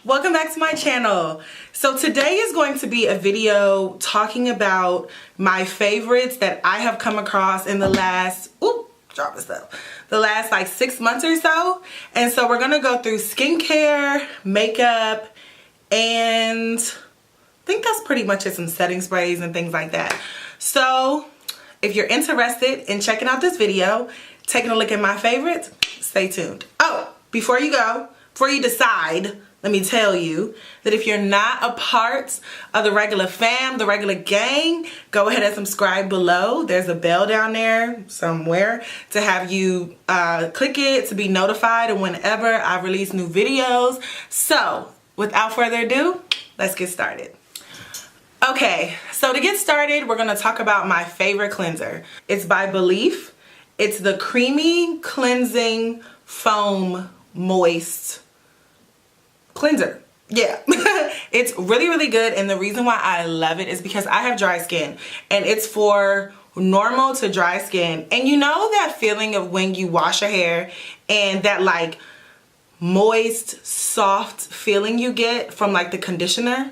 Welcome back to my channel. So today is going to be a video talking about my favorites that I have come across in the last, the last like 6 months or so. And so we're gonna go through skincare, makeup, and I think that's pretty much it, some setting sprays and things like that. So if you're interested in checking out this video, taking a look at my favorites, stay tuned. Oh, before you decide, let me tell you that if you're not a part of the Regula fam, the Regula gang, go ahead and subscribe below. There's a bell down there somewhere to have you click it to be notified of whenever I release new videos. So without further ado, let's get started. Okay, so to get started, we're gonna talk about my favorite cleanser. It's by Belif. It's the Creamy Cleansing Foam Moist Cleanser. Yeah. It's really, really good, and the reason why I love it is because I have dry skin, and it's for normal to dry skin. And you know that feeling of when you wash your hair and that like moist, soft feeling you get from like the conditioner?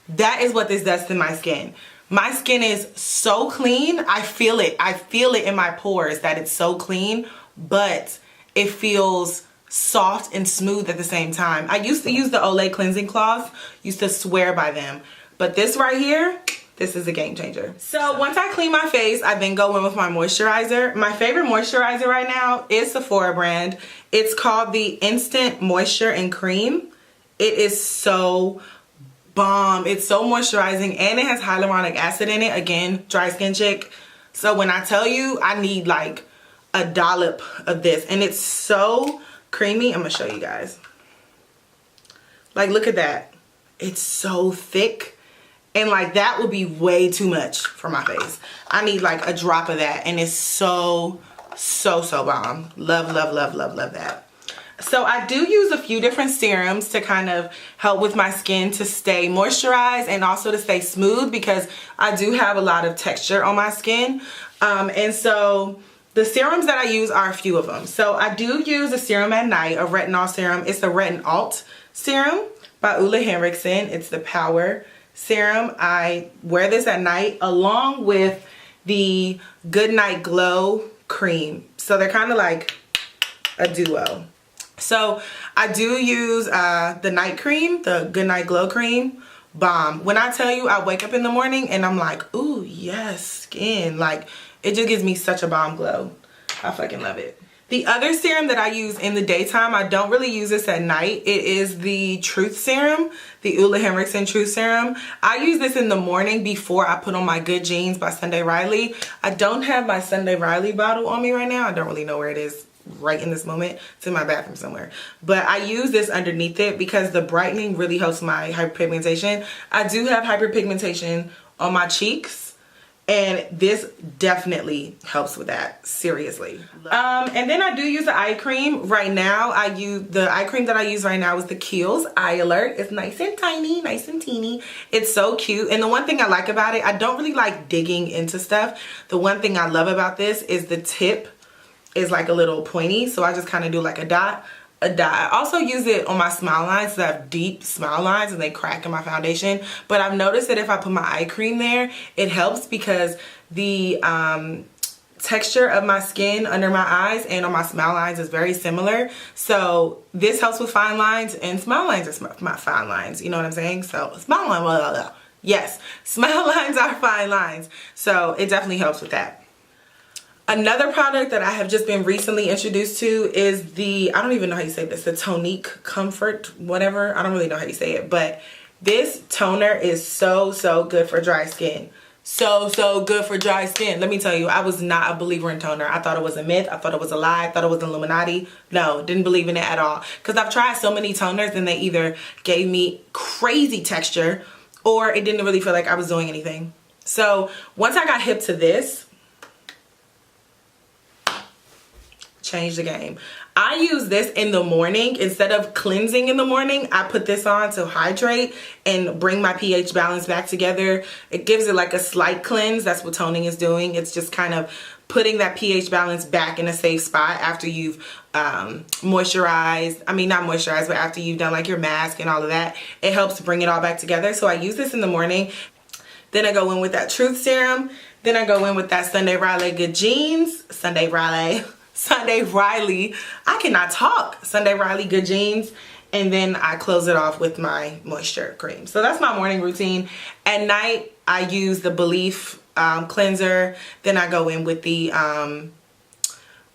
That is what this does to my skin. My skin is so clean. I feel it. I feel it in my pores that it's so clean, but it feels soft and smooth at the same time. I used to use the Olay cleansing cloths, used to swear by them, but this right here, this is a game changer. So once I clean my face, I then go in with my moisturizer. My favorite moisturizer right now is Sephora brand. It's called the Instant Moisture and Cream. It is so bomb. It's so moisturizing, and it has hyaluronic acid in it. Again, dry skin chick. So when I tell you I need like a dollop of this, and it's so creamy. I'm gonna show you guys. Like, look at that. It's so thick, and like that would be way too much for my face. I need like a drop of that, and it's so bomb. Love, love, love, love, love that. So I do use a few different serums to kind of help with my skin to stay moisturized and also to stay smooth, because I do have a lot of texture on my skin. And so the serums that I use are a few of them. So I do use a serum at night, a Retina-Alt serum. It's the Retina-Alt serum by Henriksen. It's the Power Serum. I wear this at night along with the Goodnight Glow Cream. So they're kind of like a duo. So I do use the night cream, the Goodnight Glow Cream. Bomb. When I tell you, I wake up in the morning and I'm like, ooh, yes, skin. Like, it just gives me such a bomb glow. I fucking love it. The other serum that I use in the daytime, I don't really use this at night. It is the Truth Serum, the Henriksen Truth Serum. I use this in the morning before I put on my Good Jeans by Sunday Riley. I don't have my Sunday Riley bottle on me right now. I don't really know where it is right in this moment. It's in my bathroom somewhere, but I use this underneath it because the brightening really helps my hyperpigmentation. I do have hyperpigmentation on my cheeks, and this definitely helps with that, seriously. And then I do use the eye cream. Right now I use the eye cream that I use right now is the Kiehls Eye Alert. It's nice and tiny, nice and teeny. It's so cute, and the one thing I like about it, I don't really like digging into stuff. The one thing I love about this is the tip is like a little pointy, so I just kind of do like a dot. I also use it on my smile lines, because I have deep smile lines and they crack in my foundation. But I've noticed that if I put my eye cream there, it helps because the texture of my skin under my eyes and on my smile lines is very similar. So this helps with fine lines, and smile lines are my fine lines, you know what I'm saying? So smile line, blah, blah, blah. Yes, smile lines are fine lines. So it definitely helps with that. Another product that I have just been recently introduced to is the, I don't even know how you say this, the Tonique Comfort, whatever. I don't really know how you say it, but this toner is so good for dry skin. So good for dry skin. Let me tell you, I was not a believer in toner. I thought it was a myth. I thought it was a lie. I thought it was Illuminati. No, didn't believe in it at all. Because I've tried so many toners and they either gave me crazy texture or it didn't really feel like I was doing anything. So once I got hip to this, changed the game. I use this in the morning. Instead of cleansing in the morning, I put this on to hydrate and bring my pH balance back together. It gives it like a slight cleanse. That's what toning is doing. It's just kind of putting that pH balance back in a safe spot after you've moisturized. I mean, not moisturized, but after you've done like your mask and all of that. It helps bring it all back together. So I use this in the morning. Then I go in with that Truth Serum. Then I go in with that Sunday Riley Good Jeans. Sunday Riley. I cannot talk. Sunday Riley Good Jeans. And then I close it off with my moisture cream. So that's my morning routine. At night, I use the Belif cleanser. Then I go in with the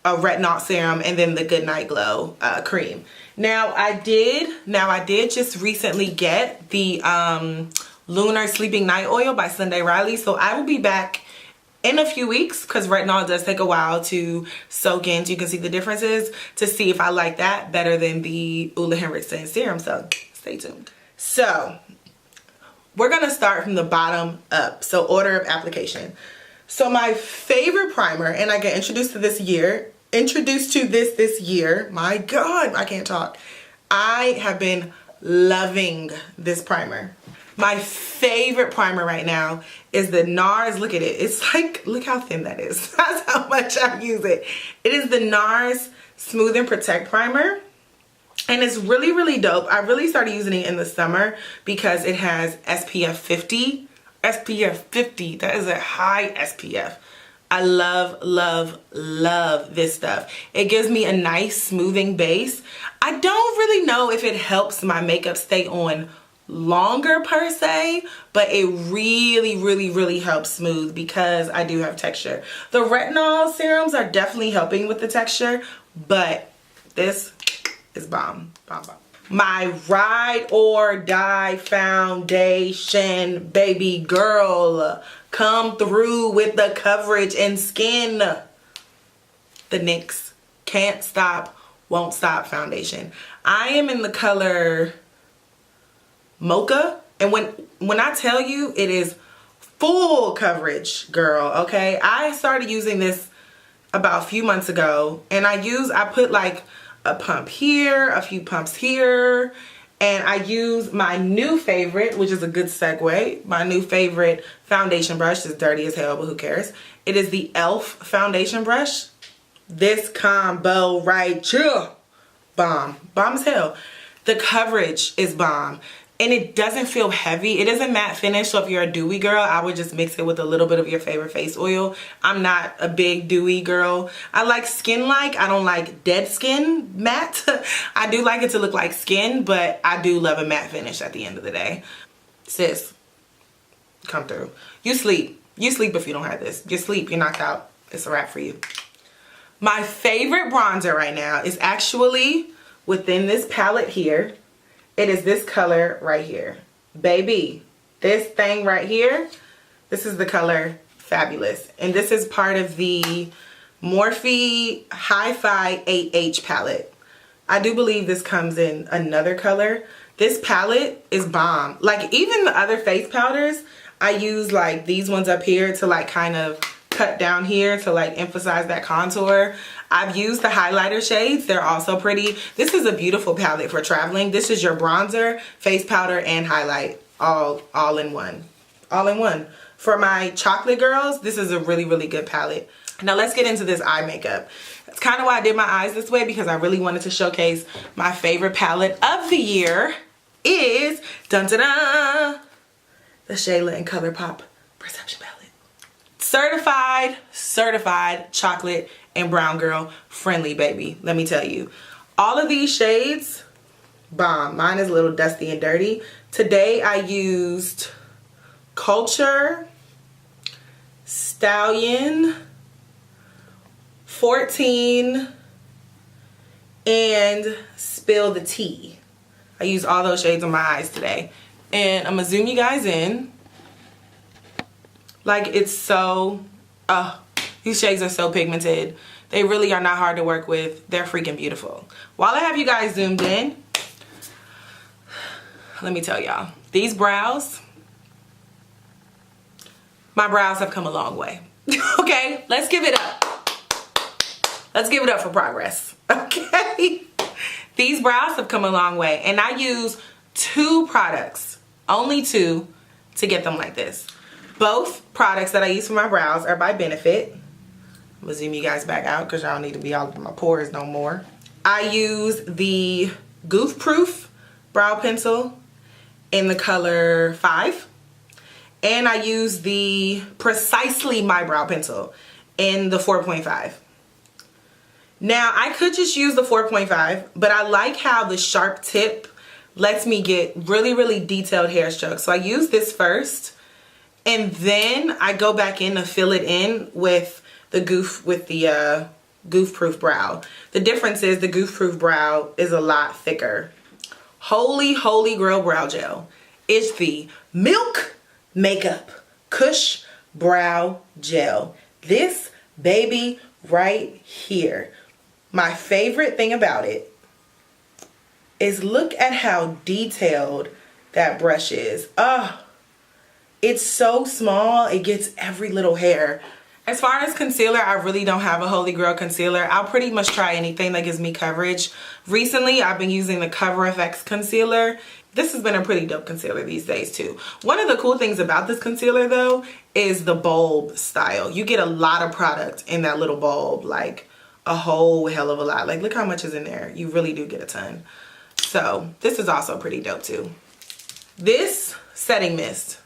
Retina-Alt serum and then the Goodnight Glow cream. Now I did just recently get the Lunar Sleeping Night Oil by Sunday Riley. So I will be back in a few weeks because retinol does take a while to soak in, so you can see the differences, to see if I like that better than the Henriksen serum. So stay tuned. So we're gonna start from the bottom up, so order of application. So my favorite primer, and I got introduced to this year, my God, I can't talk. I have been loving this primer. My favorite primer right now is the NARS. Look at it. It's like, look how thin that is. That's how much I use it. It is the NARS Smooth and Protect Primer. And it's really, really dope. I really started using it in the summer because it has SPF 50. SPF 50. That is a high SPF. I love, love, love this stuff. It gives me a nice smoothing base. I don't really know if it helps my makeup stay on longer per se, but it really, really, really helps smooth because I do have texture. The retinol serums are definitely helping with the texture, but this is bomb, bomb, bomb. My ride or die foundation, baby girl, come through with the coverage and skin. The NYX Can't Stop, Won't Stop foundation. I am in the color Mocha, and when I tell you it is full coverage, girl, okay? I started using this about a few months ago, and I put like a pump here, a few pumps here, and I use my new favorite, which is a good segue, my new favorite foundation brush. Is dirty as hell, but who cares? It is the e.l.f. foundation brush. This combo right here, bomb as hell. The coverage is bomb. And it doesn't feel heavy. It is a matte finish, so if you're a dewy girl, I would just mix it with a little bit of your favorite face oil. I'm not a big dewy girl. I like skin-like. I don't like dead skin matte. I do like it to look like skin, but I do love a matte finish at the end of the day. Sis, come through. You sleep. You sleep if you don't have this. You sleep. You're knocked out. It's a wrap for you. My favorite bronzer right now is actually within this palette here. It is this color right here. Baby, this thing right here, this is the color Fabulous. And this is part of the Morphe Hi-Fi 8H palette. I do believe this comes in another color. This palette is bomb. Like even the other face powders, I use like these ones up here to like kind of cut down here to like emphasize that contour. I've used the highlighter shades. They're also pretty. This is a beautiful palette for traveling. This is your bronzer, face powder, and highlight all in one. All in one. For my chocolate girls, this is a really, really good palette. Now let's get into this eye makeup. That's kind of why I did my eyes this way, because I really wanted to showcase my favorite palette of the year is, dun-da-da, the Shayla and Colourpop Perception Palette. Certified chocolate and brown girl friendly, baby. Let me tell you, all of these shades bomb. Mine is a little dusty and dirty. Today I used Culture, Stallion, 14, and Spill the Tea. I used all those shades on my eyes today, and I'm gonna zoom you guys in. Like, it's so, these shades are so pigmented. They really are not hard to work with. They're freaking beautiful. While I have you guys zoomed in, let me tell y'all, these brows, my brows have come a long way. Okay, let's give it up. Let's give it up for progress, okay? These brows have come a long way, and I use 2 products, only 2, to get them like this. Both products that I use for my brows are by Benefit. I'm gonna zoom you guys back out because y'all don't need to be all in my pores no more. I use the Goof Proof brow pencil in the color 5. And I use the Precisely My Brow Pencil in the 4.5. Now, I could just use the 4.5, but I like how the sharp tip lets me get really, really detailed hair strokes. So I use this first, and then I go back in to fill it in with the Goof, with the Goof Proof Brow. The difference is the Goof Proof Brow is a lot thicker. Holy Grail Brow Gel. It's the Milk Makeup Kush Brow Gel. This baby right here. My favorite thing about it is look at how detailed that brush is. Oh, it's so small, it gets every little hair. As far as concealer, I really don't have a holy grail concealer. I'll pretty much try anything that gives me coverage. Recently, I've been using the Cover FX concealer. This has been a pretty dope concealer these days too. One of the cool things about this concealer though is the bulb style. You get a lot of product in that little bulb, like a whole hell of a lot. Like look how much is in there. You really do get a ton. So this is also pretty dope too. This setting mist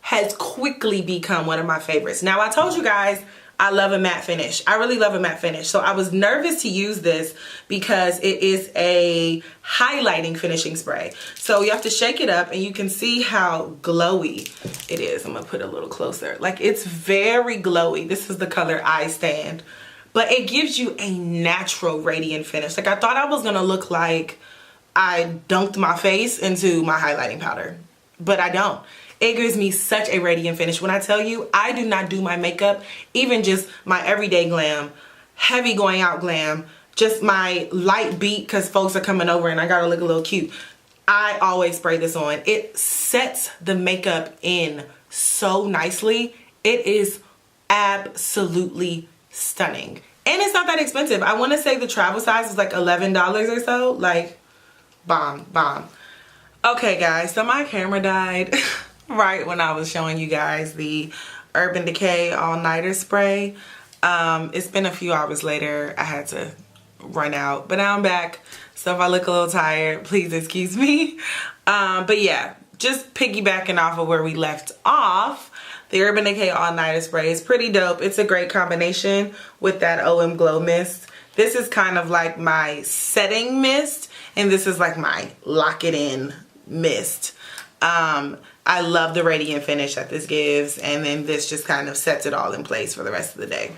has quickly become one of my favorites. Now I told you guys I love a matte finish. I really love a matte finish. So I was nervous to use this because it is a highlighting finishing spray. So you have to shake it up and you can see how glowy it is. I'm gonna put it a little closer. Like it's very glowy. This is the color I Stand. But it gives you a natural radiant finish. Like I thought I was gonna look like I dunked my face into my highlighting powder, but I don't. It gives me such a radiant finish. When I tell you, I do not do my makeup, even just my everyday glam, heavy going out glam, just my light beat because folks are coming over and I gotta look a little cute. I always spray this on. It sets the makeup in so nicely. It is absolutely stunning. And it's not that expensive. I wanna say the travel size is like $11 or so. Like, bomb. Okay guys, so my camera died. Right when I was showing you guys the Urban Decay All-Nighter Spray. It's been a few hours later. I had to run out. But now I'm back. So if I look a little tired, please excuse me. But yeah, just piggybacking off of where we left off, the Urban Decay All-Nighter Spray is pretty dope. It's a great combination with that OM Glow Mist. This is kind of like my setting mist. And this is like my lock it in mist. I love the radiant finish that this gives, and then this just kind of sets it all in place for the rest of the day.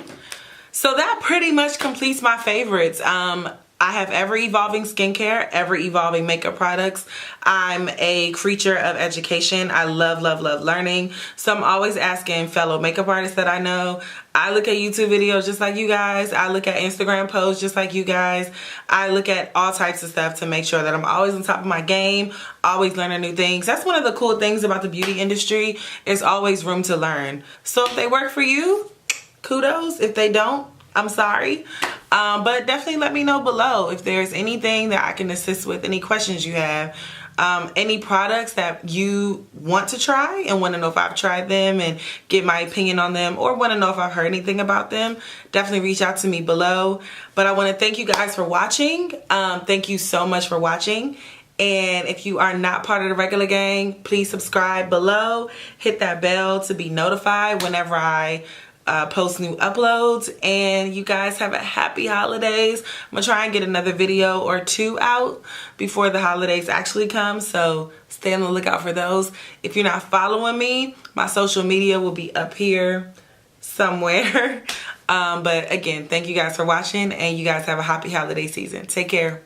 So that pretty much completes my favorites. I have ever-evolving skincare, ever-evolving makeup products. I'm a creature of education. I love learning. So I'm always asking fellow makeup artists that I know. I look at YouTube videos just like you guys. I look at Instagram posts just like you guys. I look at all types of stuff to make sure that I'm always on top of my game, always learning new things. That's one of the cool things about the beauty industry. There's always room to learn. So if they work for you, kudos. If they don't, I'm sorry. But definitely let me know below if there's anything that I can assist with, any questions you have, any products that you want to try and want to know if I've tried them and give my opinion on them, or want to know if I've heard anything about them. Definitely reach out to me below. But I want to thank you guys for watching. Thank you so much for watching. And if you are not part of the Regula gang, please subscribe below. Hit that bell to be notified whenever I post new uploads. And you guys have a happy holidays. I'm gonna try and get another video or two out before the holidays actually come, so stay on the lookout for those. If you're not following me, my social media will be up here somewhere. But again, thank you guys for watching, and you guys have a happy holiday season. Take care.